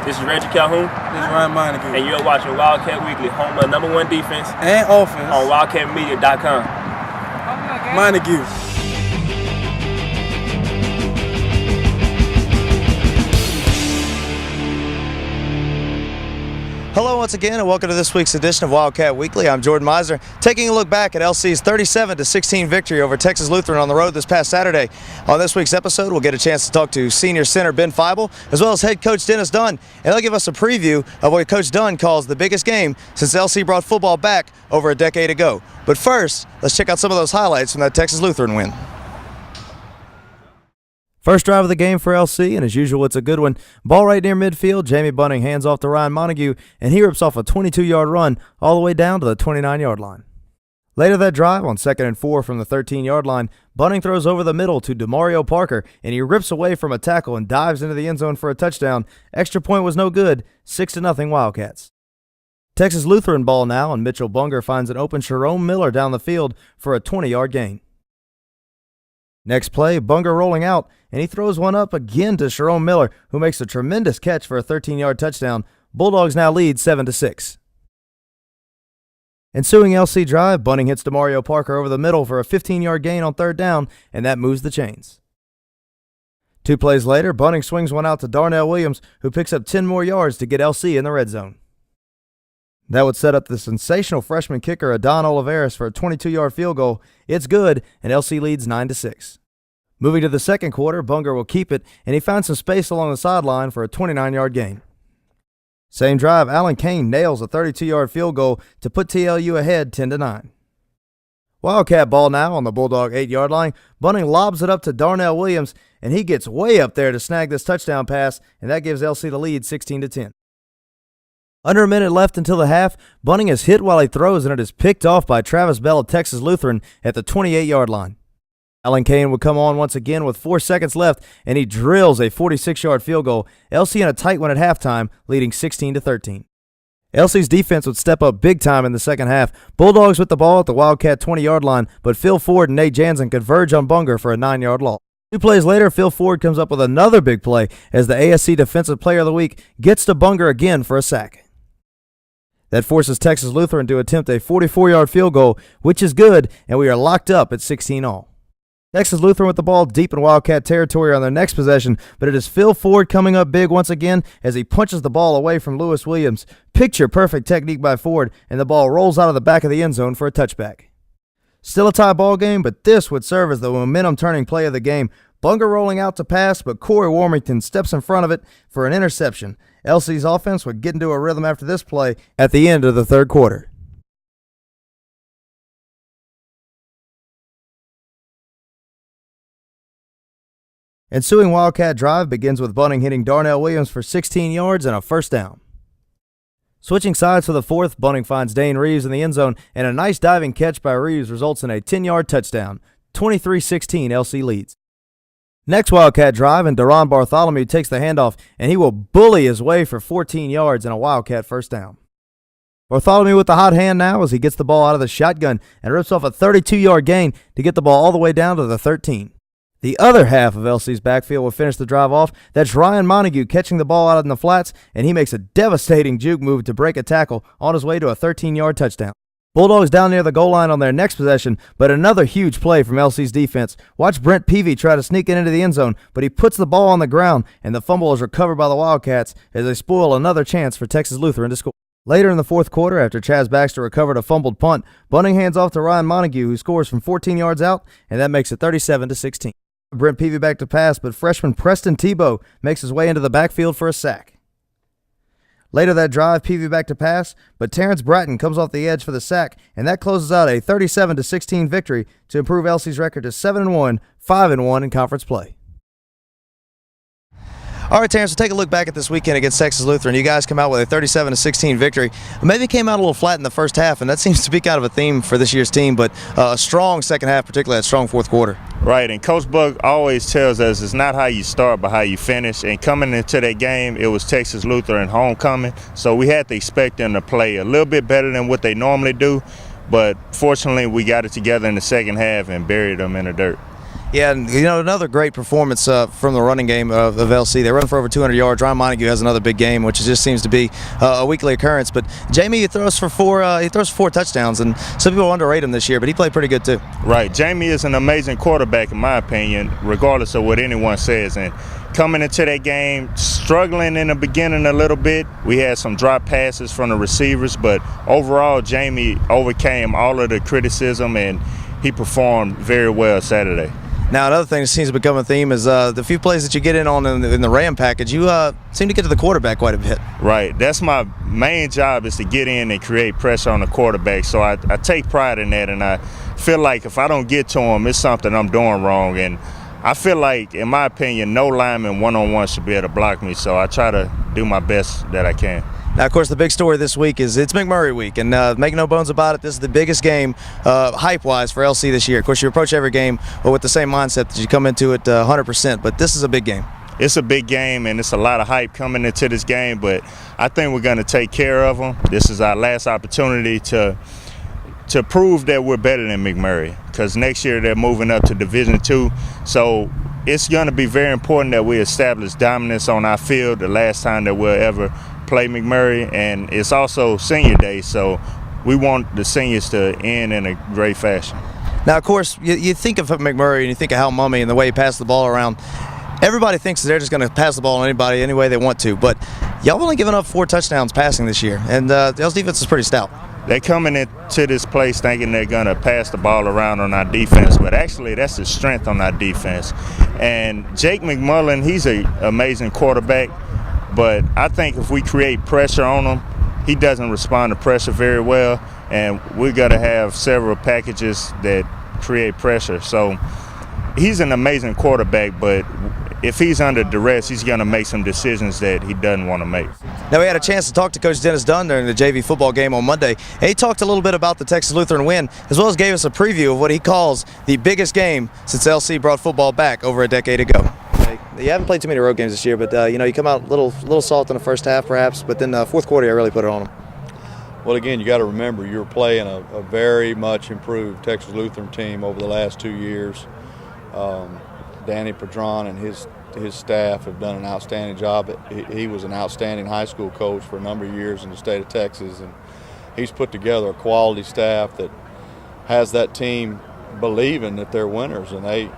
This is Reggie Calhoun. This is Ryan Meisner. And you're watching Wildcat Weekly, home of #1 defense and offense on wildcatmedia.com. Meisner. Hello once again and welcome to this week's edition of Wildcat Weekly. I'm Jordan Meisner, taking a look back at LC's 37-16 victory over Texas Lutheran on the road this past Saturday. On this week's episode, we'll get a chance to talk to senior center Ben Feibel, as well as head coach Dennis Dunn, and they'll give us a preview of what Coach Dunn calls the biggest game since LC brought football back over a decade ago. But first, let's check out some of those highlights from that Texas Lutheran win. First drive of the game for LC, and as usual, it's a good one. Ball right near midfield, Jamie Bunning hands off to Ryan Montague, and he rips off a 22-yard run all the way down to the 29-yard line. Later that drive, on 2nd and 4 from the 13-yard line, Bunning throws over the middle to DeMario Parker, and he rips away from a tackle and dives into the end zone for a touchdown. Extra point was no good, 6-0 Wildcats. Texas Lutheran ball now, and Mitchell Bunger finds an open Jerome Miller down the field for a 20-yard gain. Next play, Bunger rolling out, and he throws one up again to Jerome Miller, who makes a tremendous catch for a 13-yard touchdown. Bulldogs now lead 7-6. Ensuing LC drive, Bunning hits DeMario Parker over the middle for a 15-yard gain on 3rd down, and that moves the chains. 2 plays later, Bunning swings one out to Darnell Williams, who picks up 10 more yards to get LC in the red zone. That would set up the sensational freshman kicker Adon Oliveras for a 22-yard field goal. It's good, and LC leads 9-6. Moving to the second quarter, Bunger will keep it, and he finds some space along the sideline for a 29-yard gain. Same drive, Alan Kane nails a 32-yard field goal to put TLU ahead 10-9. Wildcat ball now on the Bulldog 8-yard line. Bunning lobs it up to Darnell Williams, and he gets way up there to snag this touchdown pass, and that gives LC the lead 16-10. Under a minute left until the half, Bunning is hit while he throws, and it is picked off by Travis Bell of Texas Lutheran at the 28-yard line. Alan Kane would come on once again with 4 seconds left, and he drills a 46-yard field goal. LC in a tight one at halftime, leading 16-13. LC's defense would step up big time in the second half. Bulldogs with the ball at the Wildcat 20-yard line, but Phil Ford and Nate Jansen converge on Bunger for a 9-yard loss. 2 plays later, Phil Ford comes up with another big play as the ASC Defensive Player of the Week gets to Bunger again for a sack. That forces Texas Lutheran to attempt a 44-yard field goal, which is good, and we are locked up at 16-all. Texas Lutheran with the ball deep in Wildcat territory on their next possession, but it is Phil Ford coming up big once again as he punches the ball away from Lewis Williams. Picture-perfect technique by Ford, and the ball rolls out of the back of the end zone for a touchback. Still a tie ball game, but this would serve as the momentum-turning play of the game. Bunger rolling out to pass, but Corey Warmington steps in front of it for an interception. LC's offense would get into a rhythm after this play at the end of the third quarter. Ensuing Wildcat drive begins with Bunning hitting Darnell Williams for 16 yards and a first down. Switching sides for the fourth, Bunning finds Dane Reeves in the end zone, and a nice diving catch by Reeves results in a 10-yard touchdown. 23-16, LC leads. Next Wildcat drive, and Deron Bartholomew takes the handoff, and he will bully his way for 14 yards and a Wildcat first down. Bartholomew with the hot hand now as he gets the ball out of the shotgun and rips off a 32-yard gain to get the ball all the way down to the 13. The other half of LC's backfield will finish the drive off. That's Ryan Montague catching the ball out in the flats, and he makes a devastating juke move to break a tackle on his way to a 13-yard touchdown. Bulldogs down near the goal line on their next possession, but another huge play from LC's defense. Watch Brent Peavy try to sneak it into the end zone, but he puts the ball on the ground, and the fumble is recovered by the Wildcats as they spoil another chance for Texas Lutheran to score. Later in the fourth quarter, after Chaz Baxter recovered a fumbled punt, Bunning hands off to Ryan Montague, who scores from 14 yards out, and that makes it 37-16. Brent Peavy back to pass, but freshman Preston Tebow makes his way into the backfield for a sack. Later that drive, Peavy back to pass, but Terrence Bratton comes off the edge for the sack, and that closes out a 37-16 victory to improve LC's record to 7-1, 5-1 in conference play. All right, Terrence, we'll take a look back at this weekend against Texas Lutheran. You guys come out with a 37-16 victory. Maybe came out a little flat in the first half, and that seems to be kind of a theme for this year's team, but a strong second half, particularly that strong fourth quarter. Right, and Coach Buck always tells us it's not how you start, but how you finish. And coming into that game, it was Texas Lutheran homecoming, so we had to expect them to play a little bit better than what they normally do, but fortunately we got it together in the second half and buried them in the dirt. Yeah, and another great performance from the running game of LC. They run for over 200 yards. Ryan Montague has another big game, which just seems to be a weekly occurrence. But Jamie, he throws for four touchdowns, and some people underrate him this year, but he played pretty good too. Right, Jamie is an amazing quarterback in my opinion, regardless of what anyone says. And coming into that game, struggling in the beginning a little bit. We had some drop passes from the receivers, but overall, Jamie overcame all of the criticism, and he performed very well Saturday. Now, another thing that seems to become a theme is the few plays that you get in on in the Ram package, you seem to get to the quarterback quite a bit. Right. That's my main job, is to get in and create pressure on the quarterback. So I take pride in that, and I feel like if I don't get to him, it's something I'm doing wrong. And I feel like, in my opinion, no lineman one-on-one should be able to block me, so I try to do my best that I can. Now, of course, the big story this week is it's McMurry week, and make no bones about it, this is the biggest game hype-wise for LC this year. Of course, you approach every game with the same mindset that you come into it 100%, but this is a big game. It's a big game, and it's a lot of hype coming into this game, but I think we're going to take care of them. This is our last opportunity to prove that we're better than McMurry, because next year they're moving up to Division II. So it's going to be very important that we establish dominance on our field the last time that we'll ever play McMurry, and it's also senior day, so we want the seniors to end in a great fashion. Now, of course, you think of McMurry and you think of Hal Mumme and the way he passed the ball around. Everybody thinks that they're just going to pass the ball on anybody any way they want to, but y'all only given up 4 touchdowns passing this year, and y'all's defense is pretty stout. They're coming into this place thinking they're going to pass the ball around on our defense, but actually that's the strength on our defense. And Jake McMullen, he's an amazing quarterback, but I think if we create pressure on him, he doesn't respond to pressure very well, and we're going to have several packages that create pressure. So he's an amazing quarterback, but if he's under duress, he's going to make some decisions that he doesn't want to make. Now, we had a chance to talk to Coach Dennis Dunn during the JV football game on Monday, and he talked a little bit about the Texas Lutheran win, as well as gave us a preview of what he calls the biggest game since LC brought football back over a decade ago. You haven't played too many road games this year, but you come out a little soft in the first half perhaps, but then fourth quarter you really put it on them. Well, again, you got to remember you're playing a very much improved Texas Lutheran team over the last 2 years. Danny Padron and his staff have done an outstanding job. He was an outstanding high school coach for a number of years in the state of Texas, and he's put together a quality staff that has that team believing that they're winners. And they,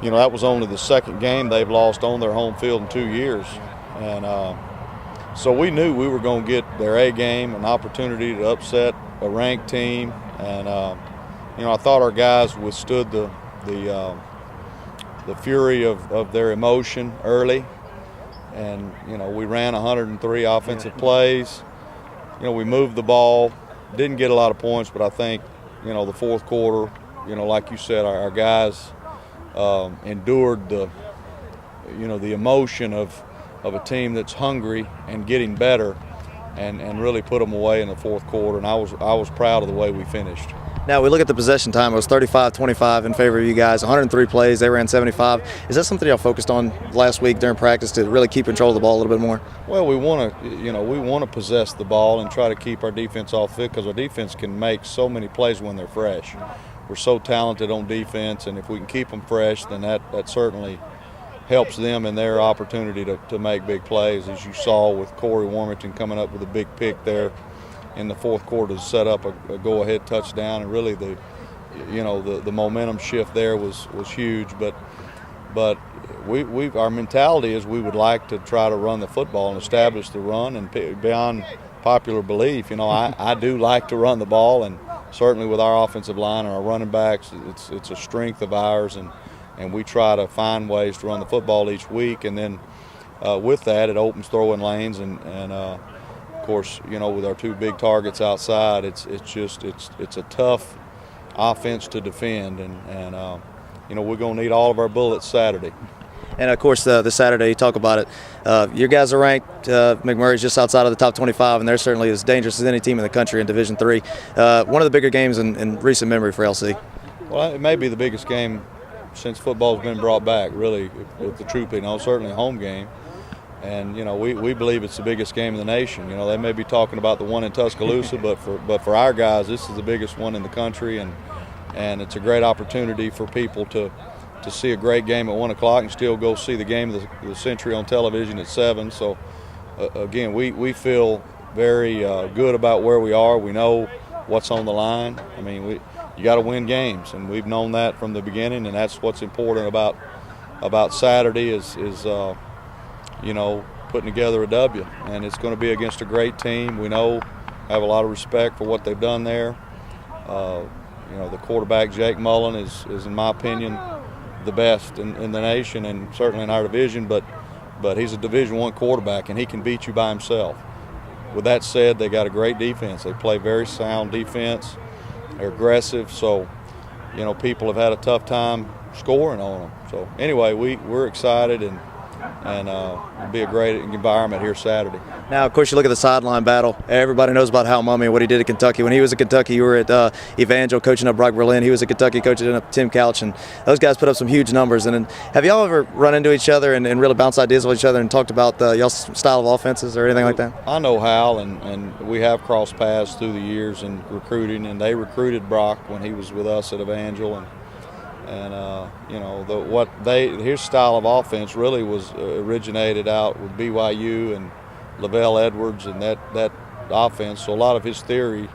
that was only the second game they've lost on their home field in 2 years, and so we knew we were going to get their A game, an opportunity to upset a ranked team, and I thought our guys withstood the fury of their emotion early, and we ran 103 offensive plays. We moved the ball, didn't get a lot of points, but I think the fourth quarter, like you said, our guys endured the emotion of a team that's hungry and getting better, and really put them away in the fourth quarter, and I was proud of the way we finished. Now, we look at the possession time. It was 35-25 in favor of you guys, 103 plays. They ran 75. Is that something y'all focused on last week during practice to really keep control of the ball a little bit more? Well, we want to possess the ball and try to keep our defense off it, because our defense can make so many plays when they're fresh. We're so talented on defense, and if we can keep them fresh, then that certainly helps them in their opportunity to make big plays, as you saw with Corey Warmington coming up with a big pick there in the fourth quarter to set up a go-ahead touchdown, and really the momentum shift there was huge. But our mentality is we would like to try to run the football and establish the run, and beyond popular belief, I do like to run the ball, and certainly with our offensive line and our running backs, it's a strength of ours, and we try to find ways to run the football each week, and then with that it opens throwing lanes, and of course, with our 2 big targets outside, it's a tough offense to defend, and we're going to need all of our bullets Saturday. And of course, this Saturday, you talk about it. Your guys are ranked. McMurray's just outside of the top 25, and they're certainly as dangerous as any team in the country in Division III. One of the bigger games in recent memory for LC. Well, it may be the biggest game since football's been brought back, really, with the truth being known, certainly a home game. And we believe it's the biggest game in the nation. They may be talking about the one in Tuscaloosa, but for our guys, this is the biggest one in the country, and it's a great opportunity for people to to see a great game at 1 o'clock and still go see the game of the century on television at 7. So again, we feel very good about where we are. We know what's on the line. I mean, you got to win games, and we've known that from the beginning, and that's what's important about Saturday is you know, putting together a W, and it's going to be against a great team. We know, have a lot of respect for what they've done there. You know, the quarterback, Jake Mullen, is in my opinion, the best in the nation and certainly in our division, but he's a Division I quarterback, and he can beat you by himself. With that said, they got a great defense. They play very sound defense. They're aggressive, so, you know, people have had a tough time scoring on them. So anyway, we're excited, and it'll be a great environment here Saturday. Now, of course, you look at the sideline battle. Everybody knows about Hal Mumme and what he did at Kentucky. When he was at Kentucky, you were at Evangel coaching up Brock Berlin. He was at Kentucky coaching up Tim Couch, and those guys put up some huge numbers. And have y'all ever run into each other and really bounced ideas with each other and talked about y'all's style of offenses or anything like that? I know Hal, and we have crossed paths through the years in recruiting, and they recruited Brock when he was with us at Evangel, and you know, his style of offense really was originated out with BYU and Lavelle Edwards and that offense. So a lot of his theory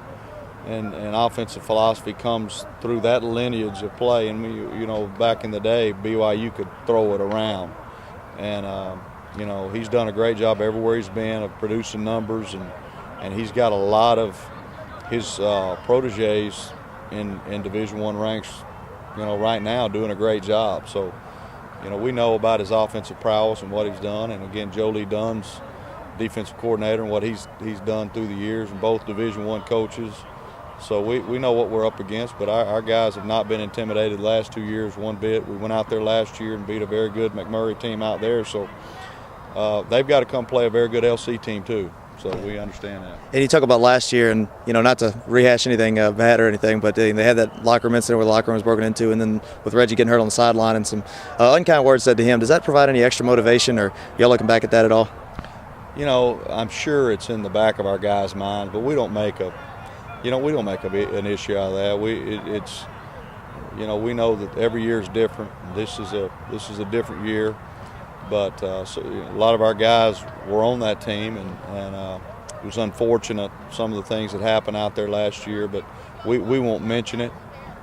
and offensive philosophy comes through that lineage of play. And you know, back in the day, BYU could throw it around, and you know, he's done a great job everywhere he's been of producing numbers, and he's got a lot of his proteges in Division I ranks, you know, right now doing a great job. So, you know, we know about his offensive prowess and what he's done. And again, Joe Lee Dunn's defensive coordinator and what he's done through the years, and both Division I coaches. So we know what we're up against, but our guys have not been intimidated the last 2 years one bit. We went out there last year and beat a very good McMurry team out there. So they've got to come play a very good LC team too. So we understand that. And you talk about last year, and, you know, not to rehash anything bad or anything, but they had that locker room incident where the locker room was broken into, and then with Reggie getting hurt on the sideline and some unkind words said to him. Does that provide any extra motivation, or y'all looking back at that at all? You know, I'm sure it's in the back of our guys' minds, but we don't make an issue out of that. It's you know, we know that every year is different. This is a different year. But so, you know, a lot of our guys were on that team, and it was unfortunate, some of the things that happened out there last year, but we won't mention it,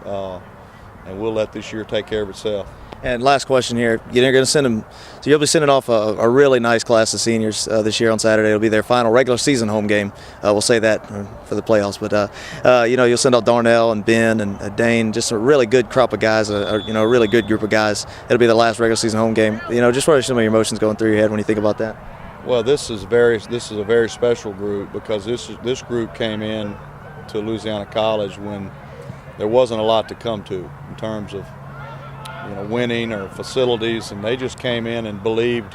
and we'll let this year take care of itself. And last question here, you're going to send them, so you'll be sending off a really nice class of seniors this year on Saturday. It'll be their final regular season home game. We'll say that for the playoffs, but you know, you'll send out Darnell and Ben and Dane, just a really good crop of guys, you know, a really good group of guys. It'll be the last regular season home game. You know, just what are some of your emotions going through your head when you think about that? Well, this is a very special group, because this group came in to Louisiana College when there wasn't a lot to come to in terms of, you know, winning or facilities, and they just came in and believed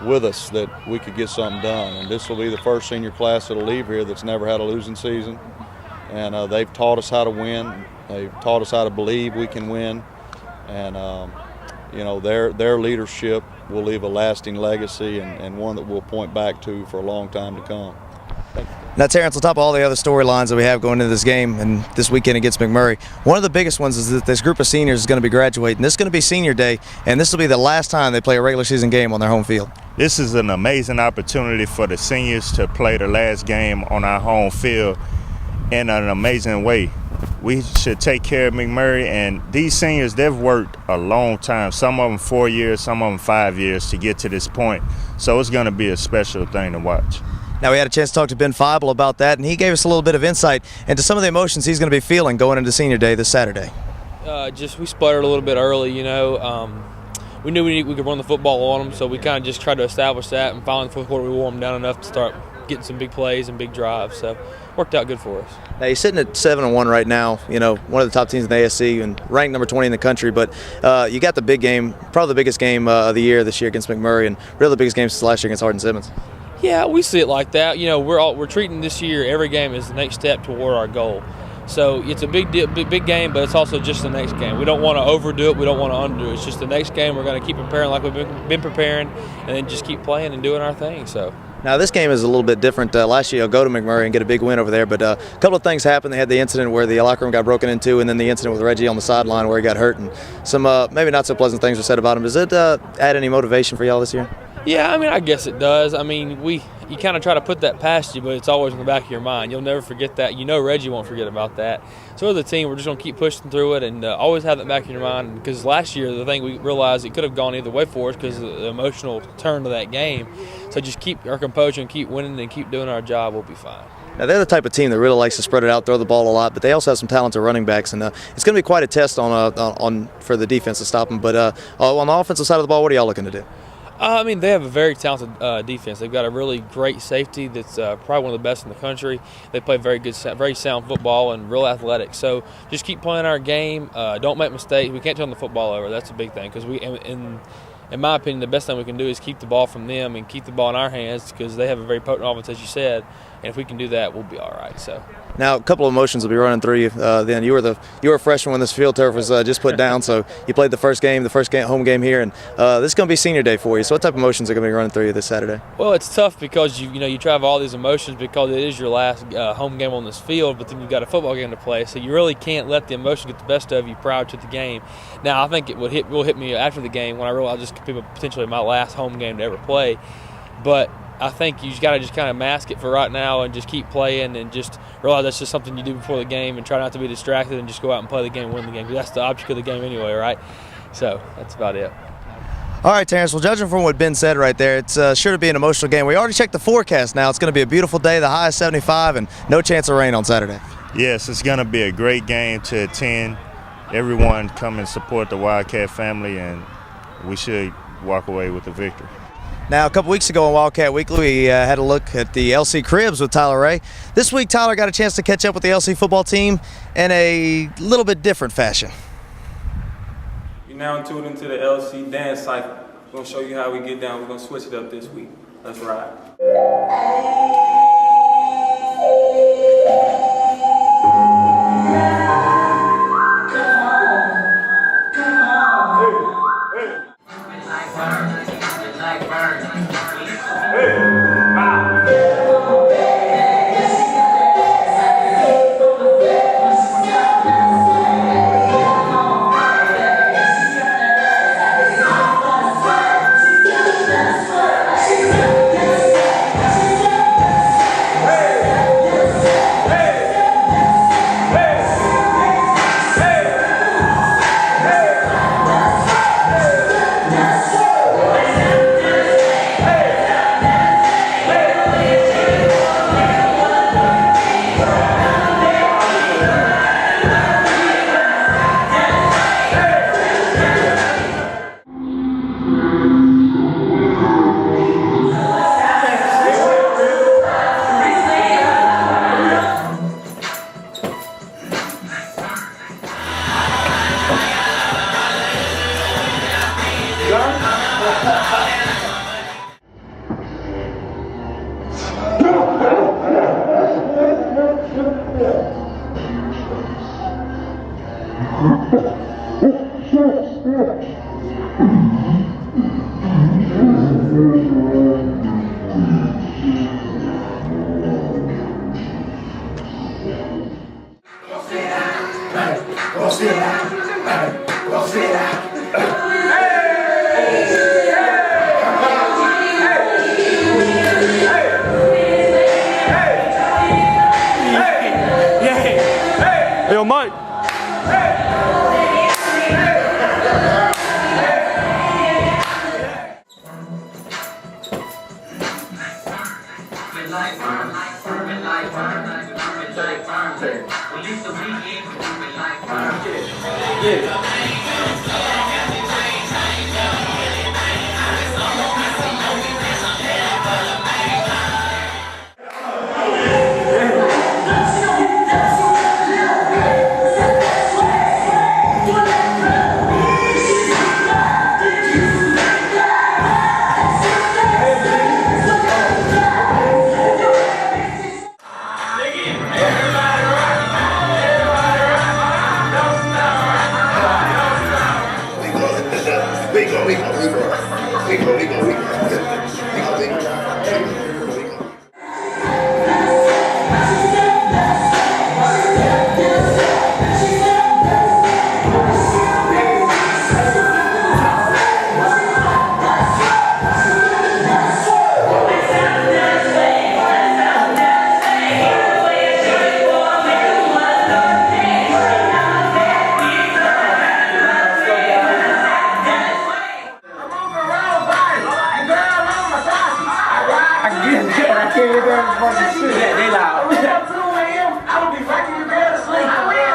with us that we could get something done. And this will be the first senior class that'll leave here that's never had a losing season, and they've taught us how to win. They've taught us how to believe we can win, and you know, their leadership will leave a lasting legacy, and one that we'll point back to for a long time to come. Now, Terrence, on top of all the other storylines that we have going into this game and this weekend against McMurry, one of the biggest ones is that this group of seniors is going to be graduating. This is going to be senior day, and this will be the last time they play a regular season game on their home field. This is an amazing opportunity for the seniors to play the last game on our home field in an amazing way. We should take care of McMurry, and these seniors, they've worked a long time, some of them 4 years, some of them 5 years to get to this point. So it's going to be a special thing to watch. Now, we had a chance to talk to Ben Feibel about that, and he gave us a little bit of insight into some of the emotions he's going to be feeling going into senior day this Saturday. We sputtered a little bit early, you know. We knew we could run the football on them, so we kind of just tried to establish that, and finally in the fourth quarter we wore them down enough to start getting some big plays and big drives. So worked out good for us. Now, you're sitting at 7-1 right now, you know, one of the top teams in the ASC and ranked number 20 in the country, but you got the big game, probably the biggest game of the year this year against McMurry, and really the biggest game since last year against Hardin-Simmons. Yeah, we see it like that. You know, we're treating this year, every game as the next step toward our goal. So it's a big game, but it's also just the next game. We don't want to overdo it. We don't want to undo it. It's just the next game. We're going to keep preparing like we've been preparing, and then just keep playing and doing our thing. So Now, this game is a little bit different. Last year, you'll go to McMurry and get a big win over there, but a couple of things happened. They had the incident where the locker room got broken into, and then the incident with Reggie on the sideline where he got hurt, and some maybe not so pleasant things were said about him. Does it add any motivation for y'all this year? Yeah, I mean, I guess it does. I mean, you kind of try to put that past you, but it's always in the back of your mind. You'll never forget that. You know Reggie won't forget about that. So as a team, we're just going to keep pushing through it and always have that back in your mind. Because last year, the thing we realized, it could have gone either way for us because of the emotional turn to that game. So just keep our composure and keep winning and keep doing our job. We'll be fine. Now, they're the type of team that really likes to spread it out, throw the ball a lot, but they also have some talented running backs, and it's going to be quite a test for the defense to stop them. But on the offensive side of the ball, what are y'all looking to do? I mean, they have a very talented defense. They've got a really great safety that's probably one of the best in the country. They play very good, very sound football and real athletic. So just keep playing our game. Don't make mistakes. We can't turn the football over. That's a big thing because in my opinion, the best thing we can do is keep the ball from them and keep the ball in our hands because they have a very potent offense, as you said. And if we can do that, we'll be all right. So. Now, a couple of emotions will be running through you. Then you were a freshman when this field turf was just put down, so you played the first game, home game here, and this is going to be senior day for you. So what type of emotions are going to be running through you this Saturday? Well, it's tough because you travel all these emotions because it is your last home game on this field, but then you've got a football game to play, so you really can't let the emotion get the best of you prior to the game. Now, I think it will hit me after the game when I realize this could be potentially my last home game to ever play, but I think you got to just kind of mask it for right now and just keep playing and just realize that's just something you do before the game and try not to be distracted and just go out and play the game and win the game because that's the object of the game anyway, right? So that's about it. All right, Terrence, well, judging from what Ben said right there, it's sure to be an emotional game. We already checked the forecast now. It's going to be a beautiful day, the high is 75, and no chance of rain on Saturday. Yes, it's going to be a great game to attend. Everyone come and support the Wildcat family, and we should walk away with a victory. Now, a couple weeks ago on Wildcat Weekly, we had a look at the LC Cribs with Tyler Ray. This week, Tyler got a chance to catch up with the LC football team in a little bit different fashion. You're now tuned into the LC dance cycle. We're going to show you how we get down. We're going to switch it up this week. Let's ride. Yo, Mike. can't hear that fucking shit. Yeah, they loud. Wake up 2 a.m. I would be rocking your bed to sleep. I will.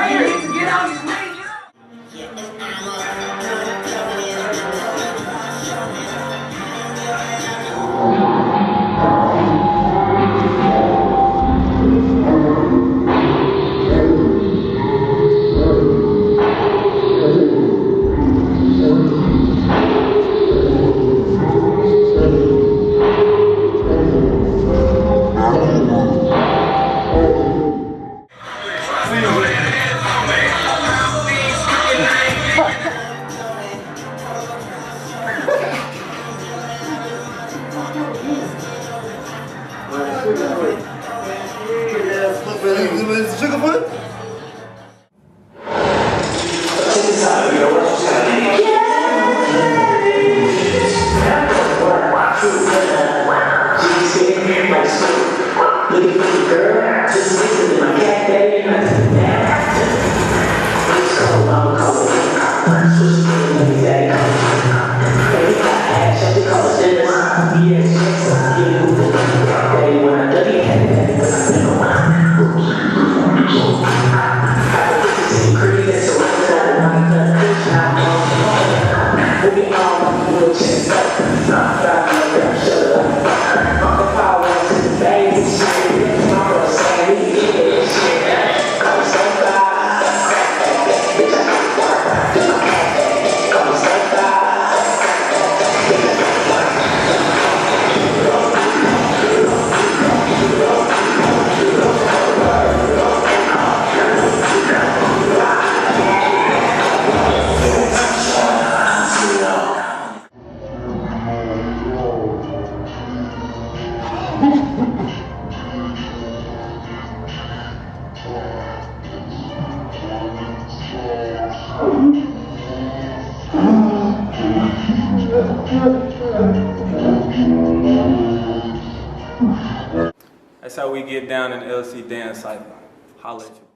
You need to get out your sleep. That's how we get down in the LC dance cycle. Holla at you.